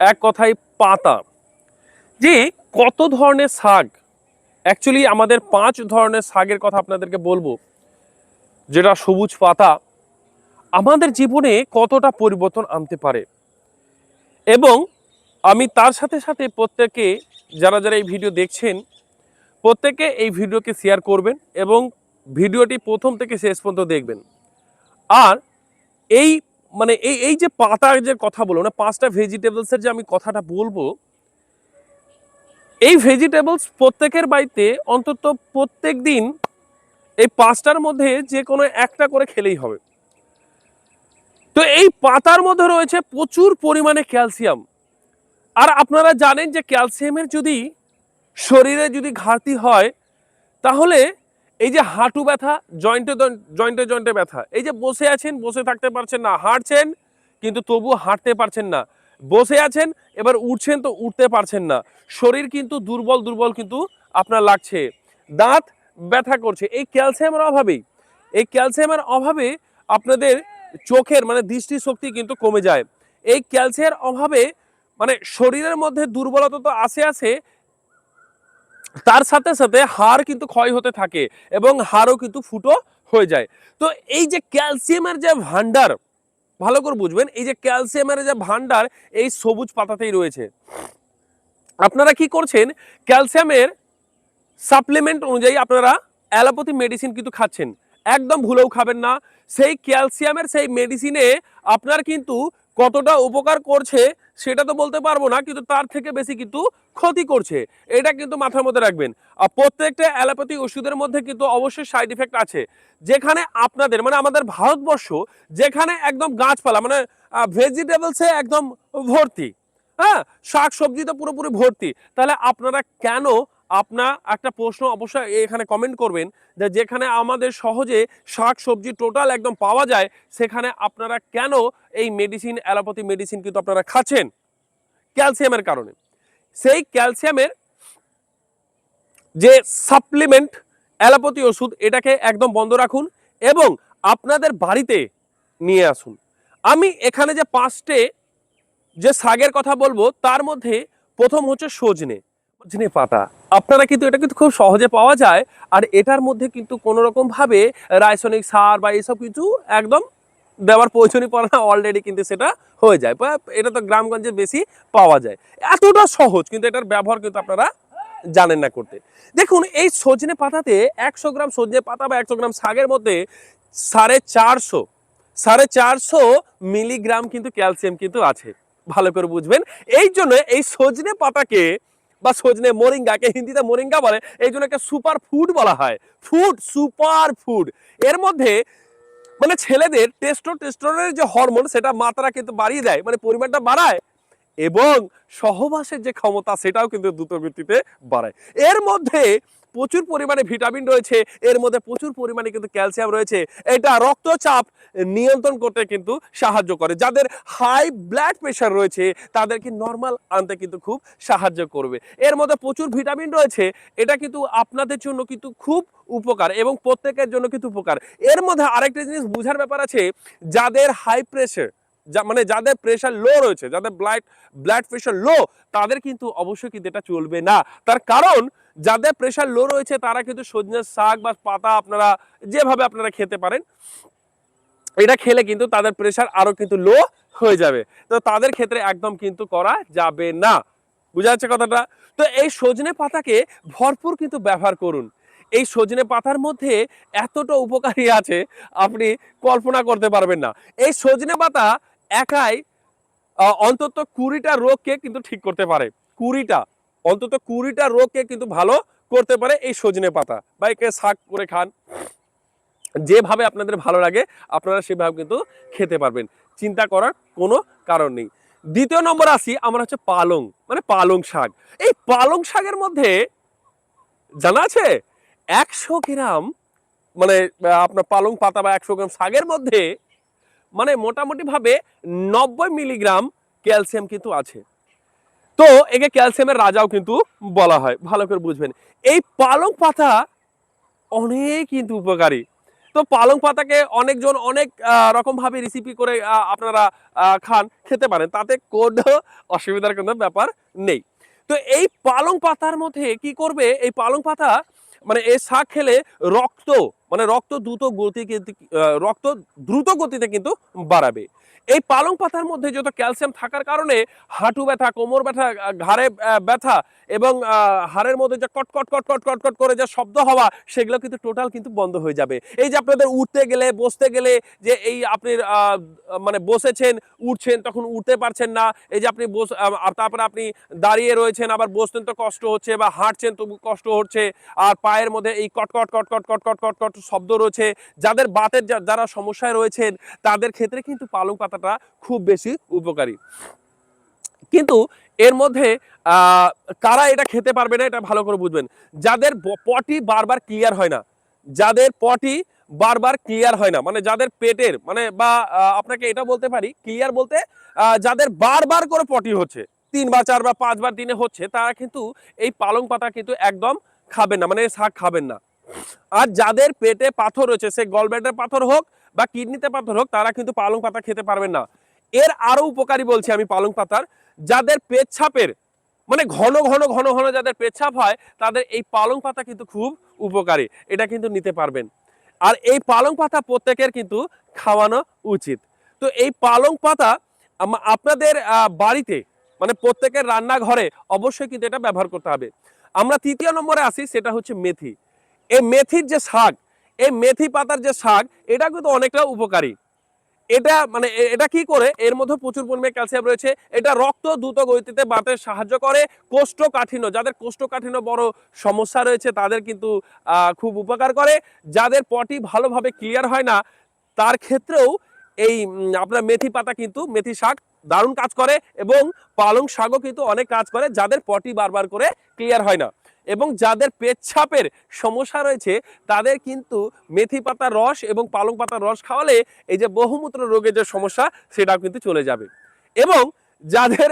এক কথায় পাতা। যে কত ধরনের শাক, অ্যাকচুয়ালি আমাদের 5 ধরনের শাকের কথা আপনাদেরকে বলবো, যেটা সবুজ পাতা আমাদের জীবনে কতটা পরিবর্তন আনতে পারে। এবং আমি তার সাথে সাথে প্রত্যেকে, যারা যারা এই ভিডিও দেখছেন, প্রত্যেকে এই ভিডিওকে শেয়ার করবেন এবং ভিডিওটি প্রথম থেকে শেষ পর্যন্ত দেখবেন। আর এই মানে এই এই যে পাতার যে কথা বলবো না, 5টা ভেজিটেবলসের যে আমি কথাটা বলবো, এই ভেজিটেবলস প্রত্যেকের বাড়িতে অন্তত প্রত্যেক দিন এই 5টার মধ্যে যে কোনো একটা করে খেলেই হবে। তো এই পাতার মধ্যে রয়েছে প্রচুর পরিমাণে ক্যালসিয়াম। আর আপনারা জানেন যে ক্যালসিয়ামের যদি শরীরে যদি ঘাটতি হয়, তাহলে এই যে হাঁটু ব্যথা, জয়েন্টে জয়েন্টে জয়েন্টে ব্যথা, এই যে বসে আছেন, বসে থাকতে পারছেন না, হাঁটছেন কিন্তু তবুও হাঁটতে পারছেন না, বসে আছেন এবার উঠছেন তো উঠতে পারছেন না, শরীর কিন্তু দুর্বল দুর্বল কিন্তু আপনার লাগছে, দাঁত ব্যথা করছে, এই ক্যালসিয়ামের অভাবেই। এই ক্যালসিয়ামের অভাবে আপনাদের চোখের মানে দৃষ্টিশক্তি কিন্তু কমে যায়। এই ক্যালসিয়ামের অভাবে মানে শরীরের মধ্যে দুর্বলতা তো আছে, তার সাথে সাথে হাড় কিন্তু ক্ষয় হতে থাকে এবং হাড়ও কিন্তু ফুটো হয়ে যায়। তো এই যে ক্যালসিয়ামের যে ভান্ডার, ভালো করে বুঝবেন, এই যে ক্যালসিয়ামের যে ভান্ডার এই সবুজ পাতাতেই রয়েছে। আপনারা কি করছেন, ক্যালসিয়ামের সাপ্লিমেন্ট অনুযায়ী আপনারা অ্যালোপ্যাথি মেডিসিন কিন্তু খাচ্ছেন, একদম ভুলেও খাবেন না। সেই ক্যালসিয়ামের সেই মেডিসিনে আপনার কিন্তু কতটা উপকার করছে সেটা তো বলতে পারবো না, কিন্তু তার থেকে বেশি কিন্তু ক্ষতি করছে, এটা কিন্তু মাথার মধ্যে রাখবেন। আর প্রত্যেকটা অ্যালোপ্যাথি ওষুধের মধ্যে কিন্তু অবশ্যই সাইড ইফেক্ট আছে। যেখানে আপনাদের মানে আমাদের ভারতবর্ষ, যেখানে একদম গাছপালা মানে ভেজিটেবলসে একদম ভর্তি, হ্যাঁ, শাক সবজি তো পুরোপুরি ভর্তি, তাহলে আপনারা কেন, আপনার একটা প্রশ্ন অবশ্যই এখানে কমেন্ট করবেন, যে যেখানে আমাদের সহজে শাক সবজি টোটাল একদম পাওয়া যায়, সেখানে আপনারা কেন এই মেডিসিন, অ্যালোপ্যাথি মেডিসিন কিন্তু আপনারা খাচ্ছেন ক্যালসিয়ামের কারণে। সেই ক্যালসিয়ামের যে সাপ্লিমেন্ট অ্যালোপ্যাথি ওষুধ, এটাকে একদম বন্ধ রাখুন এবং আপনাদের বাড়িতে নিয়ে আসুন। আমি এখানে যে 5টে যে শাকের কথা বলবো, তার মধ্যে প্রথম হচ্ছে সজনে, সজনে পাতা। আপনারা কিন্তু এটা কিন্তু খুব সহজে পাওয়া যায়, আর এটার মধ্যে কিন্তু কোনো রকম ভাবে রাসায়নিক সার বা এসব কিছু একদম দেওয়ার প্রয়োজনই পড়ে না, অলরেডি কিন্তু সেটা হয়ে যায়, বা এটা তো গ্রামগঞ্জে বেশি পাওয়া যায়। এতটা সহজ, কিন্তু এটার ব্যবহার কিন্তু আপনারা জানেন না করতে। দেখুন, এই সজনে পাতাতে 100 গ্রাম সজনে পাতা বা 100 গ্রাম শাকের মধ্যে 450 450 মিলিগ্রাম কিন্তু ক্যালসিয়াম কিন্তু আছে, ভালো করে বুঝবেন। এই জন্য এই সজনে পাতাকে বা সজনে মোরিঙ্গাকে, হিন্দিতে মোরিঙ্গা বলে, এই জন্য একটা সুপার ফুড বলা হয়। Food, super food. এর মধ্যে মানে ছেলেদের টেস্টোস্টেরনের যে হরমোন, সেটা মাত্রা কিন্তু বাড়িয়ে দেয়, মানে পরিমাণটা বাড়ায়, এবং সহবাসের যে ক্ষমতা সেটাও কিন্তু দ্রুত গতিতে বাড়ায়। এর মধ্যে প্রচুর পরিমাণে ভিটামিন রয়েছে, এর মধ্যে প্রচুর পরিমাণে কিন্তু ক্যালসিয়াম রয়েছে। এটা রক্তচাপ নিয়ন্ত্রণ করতে কিন্তু সাহায্য করে। যাদের হাই ব্লাড প্রেশার রয়েছে তাদেরকে নর্মাল আনতে কিন্তু খুব সাহায্য করবে। এর মধ্যে প্রচুর ভিটামিন রয়েছে, এটা কিন্তু আপনাদের জন্য কিন্তু খুব উপকার এবং প্রত্যেকের জন্য কিন্তু উপকার। এর মধ্যে আরেকটা জিনিস বুঝার ব্যাপার আছে, যাদের হাই প্রেশার, মানে যাদের প্রেশার লো রয়েছে, যাদের ব্লাড প্রেশার লো, তাদের কিন্তু অবশ্যই কিন্তু এটা চলবে না। তার কারণ যাদের প্রেশার লো রয়েছে তারা কিন্তু সজনের শাক বা পাতা আপনারা যেভাবে আপনারা খেতে পারেন, এটা খেলে কিন্তু তাদের প্রেশার আরো কিন্তু লো হয়ে যাবে। তো তাদের ক্ষেত্রে একদম কিন্তু করা যাবে না। বুঝা যাচ্ছে কথাটা? তো এই সজনে পাতাকে ভরপুর কিন্তু ব্যবহার করুন। এই সজনে পাতার মধ্যে এতটা উপকারী আছে, আপনি কল্পনা করতে পারবেন না। এই সজনে পাতা একাই অন্তত 20টা রোগকে কিন্তু ঠিক করতে পারে। 20টা, অন্তত 20টা রোগকে কিন্তু ভালো করতে পারে এই সজনে পাতা, বা একে শাক করে খান, যেভাবে আপনাদের ভালো লাগে আপনারা সেভাবে কিন্তু খেতে পারবেন, চিন্তা করার কোনো কারণ নেই। দ্বিতীয় নম্বর আসি, আমরা হচ্ছে পালং, মানে পালং শাক। এই পালং শাকের মধ্যে জানা আছে 100 গ্রাম মানে আপনার পালং পাতা বা 100 গ্রাম শাকের মধ্যে মানে মোটামুটি ভাবে 90 মিলিগ্রাম ক্যালসিয়াম কিন্তু আছে। তো একে ক্যালসিয়ামের রাজাও কিন্তু বলা হয়, ভালো করে বুঝবেন। এই পালং পাতা অনেক কিন্তু উপকারী। তো পালং পাতাকে অনেকজন অনেক রকম ভাবে রেসিপি করে আপনারা খান, খেতে পারেন, তাতে কোনো অসুবিধার কোনো ব্যাপার নেই। তো এই পালং পাতার মধ্যে কি করবে, এই পালং পাতা মানে এই শাক খেলে রক্ত মানে রক্ত দ্রুত গতিতে কিন্তু বাড়াবে। এই পালং পাতার মধ্যে যত ক্যালসিয়াম থাকার কারণে হাঁটু ব্যথা, কোমর ব্যথা, ঘাড়ে ব্যথা এবং হাড়ের মধ্যে যে কটকট কটকট কটকট করে যে শব্দ হওয়া, সেগুলো কিন্তু টোটাল কিন্তু বন্ধ হয়ে যাবে। এই যে আপনাদের উঠতে গেলে বসতে গেলে যে এই আপনি মানে বসেছেন উঠছেন তখন উঠতে পারছেন না, এই যে আপনি তারপরে আপনি দাঁড়িয়ে রয়েছেন আবার বসতেন তো কষ্ট হচ্ছে, বা হাঁটছেন তবু কষ্ট হচ্ছে, আর পায়ের মধ্যে এই কটকট কটকট কটকট কটকট শব্দ রয়েছে, যাদের বাতের যারা সমস্যায় রয়েছেন তাদের ক্ষেত্রে কিন্তু পালং পাতাটা খুব বেশি উপকারী। কিন্তু এর মধ্যে কারা এটা খেতে পারবে না এটা ভালো করে বুঝবেন, যাদের পটি বারবার ক্লিয়ার হয় না, যাদের পটি বারবার ক্লিয়ার হয় না, মানে যাদের পেটের মানে বা আপনাকে এটা বলতে পারি ক্লিয়ার বলতে যাদের বারবার করে পটি হচ্ছে 3 বা 4 বা 5 বার দিনে হচ্ছে, তারা কিন্তু এই পালং পাতা কিন্তু একদম খাবেন না, মানে শাক খাবেন না। আর যাদের পেটে পাথর রয়েছে, সে গলব্লাডারে পাথর হোক বা কিডনিতে পাথর হোক, তারা কিন্তু পালং পাতা খেতে পারবেন না। এর আরো উপকারী বলছি আমি পালং পাতার, যাদের পেচ্ছাপের মানে ঘন ঘন ঘন ঘন যাদের পেচ্ছাপ হয়, তাদের এই পালং পাতা কিন্তু খুব উপকারী, এটা কিন্তু নিতে পারবেন। আর এই পালং পাতা প্রত্যেকের কিন্তু খাওয়ানো উচিত। তো এই পালং পাতা আপনাদের বাড়িতে মানে প্রত্যেকের রান্নাঘরে অবশ্যই কিন্তু এটা ব্যবহার করতে হবে। আমরা 3য় নম্বরে আসি, সেটা হচ্ছে মেথি। এই মেথির যে শাক, এই মেথি পাতার যে শাক, এটা কিন্তু অনেকটা উপকারী। এটা মানে এটা কি করে, এর মধ্যে প্রচুর পরিমাণে ক্যালসিয়াম রয়েছে, এটা রক্ত দ্রুত গতিতে বাড়তে সাহায্য করে। কোষ্ঠকাঠিন্য, যাদের কোষ্ঠকাঠিন্য বড় সমস্যা রয়েছে তাদের কিন্তু খুব উপকার করে। যাদের পটি ভালোভাবে ক্লিয়ার হয় না তার ক্ষেত্রেও এই আপনার মেথি পাতা কিন্তু মেথি শাক দারুণ কাজ করে, এবং পালং শাকও কিন্তু অনেক কাজ করে যাদের পটি বারবার করে ক্লিয়ার হয় না। এবং যাদের পেচ্ছাপের সমস্যা রয়েছে তাদের কিন্তু মেথি পাতার রস এবং পালং পাতার রস খাওয়ালে এই যে বহুমূত্র রোগের যে সমস্যা সেটাও কিন্তু চলে যাবে। এবং যাদের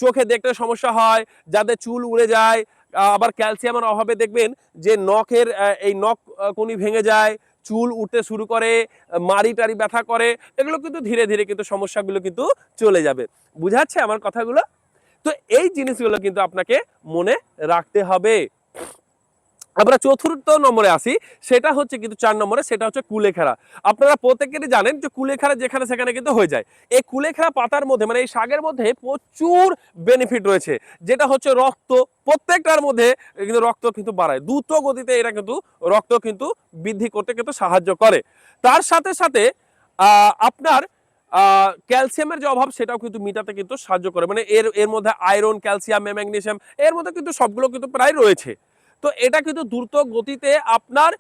চোখে দেখতে সমস্যা হয়, যাদের চুল উড়ে যায়, আবার ক্যালসিয়ামের অভাবে দেখবেন যে নখের এই নখ কনি ভেঙে যায়, চুল উঠতে শুরু করে, মাড়ি টাড়ি ব্যথা করে, এগুলো কিন্তু ধীরে ধীরে কিন্তু সমস্যাগুলো কিন্তু চলে যাবে। বুঝাচ্ছে আমার কথাগুলো? তো এই জিনিসগুলো কিন্তু আপনাকে মনে রাখতে হবে। আমরা 4র্থ নম্বরে আসি, সেটা হচ্ছে কিন্তু 4 নম্বরে, সেটা হচ্ছে কুলেখাড়া। আপনারা প্রত্যেকেরই জানেন যে কুলেখাড়া যেখানে সেখানে কিন্তু হয়ে যায়। এই কুলেখাড়া পাতার মধ্যে মানে এই শাকের মধ্যে প্রচুর বেনিফিট রয়েছে, যেটা হচ্ছে রক্ত, প্রত্যেকটার মধ্যে কিন্তু রক্ত কিন্তু বাড়ায়, দ্রুত গতিতে এটা কিন্তু রক্ত কিন্তু বৃদ্ধি করতে কিন্তু সাহায্য করে। তার সাথে সাথে আপনার ক্যালসিয়ামের যে অভাব সেটাও কিন্তু মিটাতে কিন্তু সাহায্য করে, মানে এর এর মধ্যে আয়রন, ক্যালসিয়াম, ম্যাগনেসিয়াম এর মধ্যে কিন্তু সবগুলো কিন্তু প্রায় রয়েছে। তো এটা কিন্তু দ্রুত গতিতে আপনার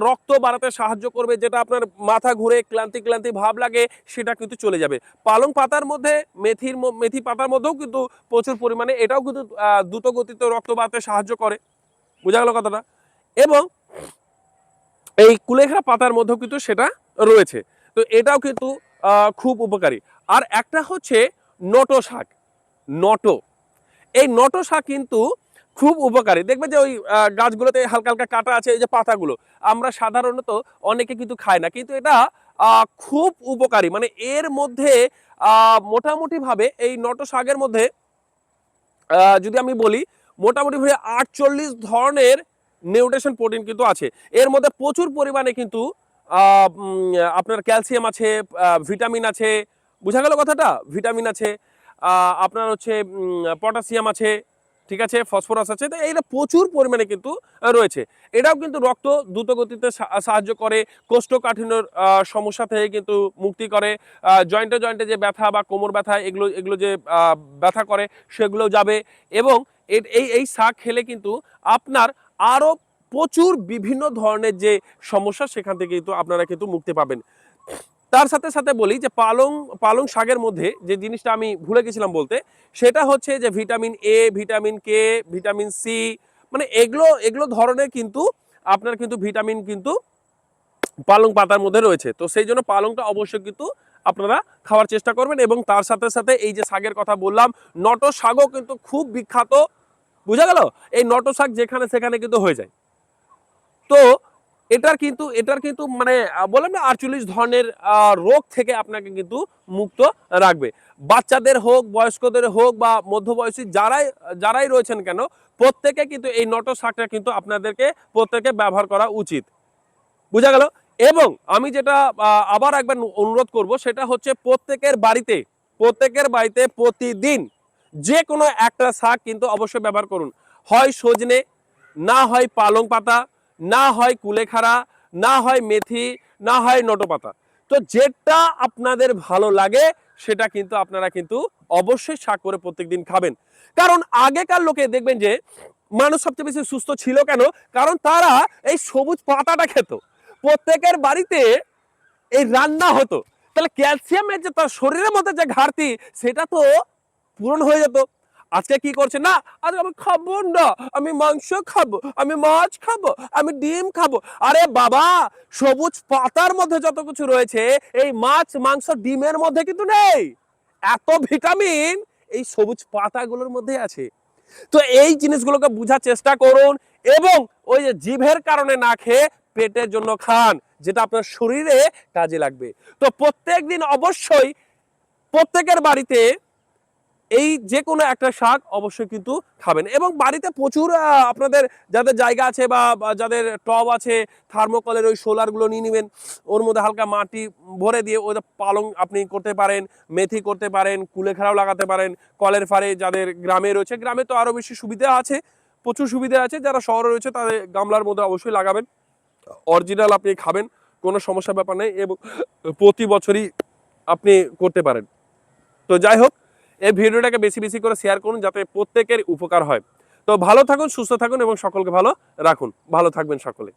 রক্ত বাড়াতে সাহায্য করবে, যেটা আপনার মাথা ঘুরে ক্লান্তি ক্লান্তি ভাব লাগে সেটা কিন্তু চলে যাবে। পালং পাতার মধ্যে মেথি পাতার মধ্যেও কিন্তু প্রচুর পরিমাণে এটাও কিন্তু দ্রুত গতিতে রক্ত বাড়াতে সাহায্য করে। বোঝা গেল কথাটা? এবং এই কুলেখাড়া পাতার মধ্যেও কিন্তু সেটা রয়েছে। তো এটাও কিন্তু খুব উপকারী। আর একটা হচ্ছে নটো শাক। নটো, এই নটো শাক কিন্তু খুব উপকারী। দেখবেন যে ওই গাছগুলোতে হালকা হালকা কাটা আছে, এই যে পাতাগুলো আমরা সাধারণত অনেকে কিন্তু খায় না, কিন্তু এটা খুব উপকারী। মানে এর মধ্যে মোটামুটি ভাবে এই নটো শাকের মধ্যে যদি আমি বলি মোটামুটি ভাবে 48 ধরনের নিউট্রিশন প্রোটিন কিন্তু আছে। এর মধ্যে প্রচুর পরিমাণে কিন্তু আপনার ক্যালসিয়াম আছে, ভিটামিন আছে। বুঝা গেল কথাটা? ভিটামিন আছে, আপনার হচ্ছে পটাশিয়াম আছে, ঠিক আছে, ফসফরাস আছে। তো এইটা প্রচুর পরিমাণে কিন্তু রয়েছে। এটাও কিন্তু রক্ত দ্রুত গতিতে সাহায্য করে, কোষ্ঠকাঠিন্যর সমস্যা থেকে কিন্তু মুক্তি করে, জয়েন্টে জয়েন্টে যে ব্যথা বা কোমর ব্যথা এগুলো এগুলো যে ব্যথা করে সেগুলো যাবে। এবং এই শাক খেলে কিন্তু আপনার আরো প্রচুর বিভিন্ন ধরনের যে সমস্যা সেখান থেকে কিন্তু আপনারা কিন্তু মুক্তি পাবেন। তার সাথে সাথে বলি যে পালং শাকের মধ্যে যে জিনিসটা আমি ভুলে গেছিলাম বলতে, সেটা হচ্ছে যে vitamin A, vitamin K, vitamin C, মানে এগুলো এগুলো ধরনের কিন্তু আপনার কিন্তু ভিটামিন কিন্তু পালং পাতার মধ্যে রয়েছে। তো সেই জন্য পালংটা অবশ্যই কিন্তু আপনারা খাওয়ার চেষ্টা করবেন। এবং তার সাথে সাথে এই যে শাকের কথা বললাম, নটো শাকও কিন্তু খুব বিখ্যাত। বুঝা গেল? এই নটো শাক যেখানে সেখানে কিন্তু হয়ে যায়। তো এটার কিন্তু মানে বললাম না 48 ধরনের রোগ থেকে আপনাকে কিন্তু মুক্ত রাখবে। বাচ্চাদের হোক, বয়স্কদের হোক বা মধ্যবয়সী যারাই রয়েছেন কেন, প্রত্যেকে কিন্তু এই নটো শাকটা কিন্তু আপনাদেরকে প্রত্যেকে ব্যবহার করা উচিত। বোঝা গেল? এবং আমি যেটা আবার একবার অনুরোধ করব, সেটা হচ্ছে প্রত্যেকের বাড়িতে প্রতিদিন যে কোনো একটা শাক কিন্তু অবশ্যই ব্যবহার করুন। হয় সজনে, না হয় পালং পাতা, না হয় কুলেখাড়া, না হয় মেথি, না হয় নোটো পাতা। তো যেটা আপনাদের ভালো লাগে সেটা কিন্তু আপনারা কিন্তু অবশ্যই শাক করে প্রত্যেকদিন খাবেন। কারণ আগেকার লোকে দেখবেন যে মানুষ সবচেয়ে বেশি সুস্থ ছিল কেন? কারণ তারা এই সবুজ পাতাটা খেত। প্রত্যেকের বাড়িতে এই রান্না হতো, তাহলে ক্যালসিয়ামের যে তার শরীরের মধ্যে যে ঘাটতি সেটা তো পূরণ হয়ে যেত। আজকে কি করছে না, আজকে আমি খাবো না, আমি মাংস খাবো, আমি মাছ খাবো, আমি ডিম খাবো। আরে বাবা, সবুজ পাতার মধ্যে যত কিছু রয়েছে এই মাছ মাংস ডিমের মধ্যে কিন্তু নেই। এত ভিটামিন এই সবুজ পাতাগুলোর মধ্যে আছে। তো এই জিনিসগুলোকে বোঝার চেষ্টা করুন এবং ওই যে জিভের কারণে না খেয়ে পেটের জন্য খান, যেটা আপনার শরীরে কাজে লাগবে। তো প্রত্যেকদিন অবশ্যই প্রত্যেকের বাড়িতে এই যে কোনো একটা শাক অবশ্যই কিন্তু খাবেন এবং বাড়িতে প্রচুর আপনাদের যাদের জায়গা আছে বা যাদের টব আছে, থার্মোকলের ওই সোলারগুলো নিয়ে নেবেন, ওর মধ্যে হালকা মাটি ভরে দিয়ে ওই পালং আপনি করতে পারেন, মেথি করতে পারেন, কুলেখাড়াও লাগাতে পারেন। কলের ফারে যাদের গ্রামে রয়েছে, গ্রামে তো আরো বেশি সুবিধা আছে, প্রচুর সুবিধা আছে। যারা শহরে রয়েছে তাদের গামলার মধ্যে অবশ্যই লাগাবেন, অরিজিনাল আপনি খাবেন, কোনো সমস্যার ব্যাপার নেই এবং প্রতি বছরই আপনি করতে পারেন। তো যাই হোক, এই ভিডিওটাকে বেশি বেশি করে শেয়ার করুন যাতে প্রত্যেকের উপকার হয়। তো ভালো থাকুন, সুস্থ থাকুন এবং সকলকে ভালো রাখুন। ভালো থাকবেন সকলে।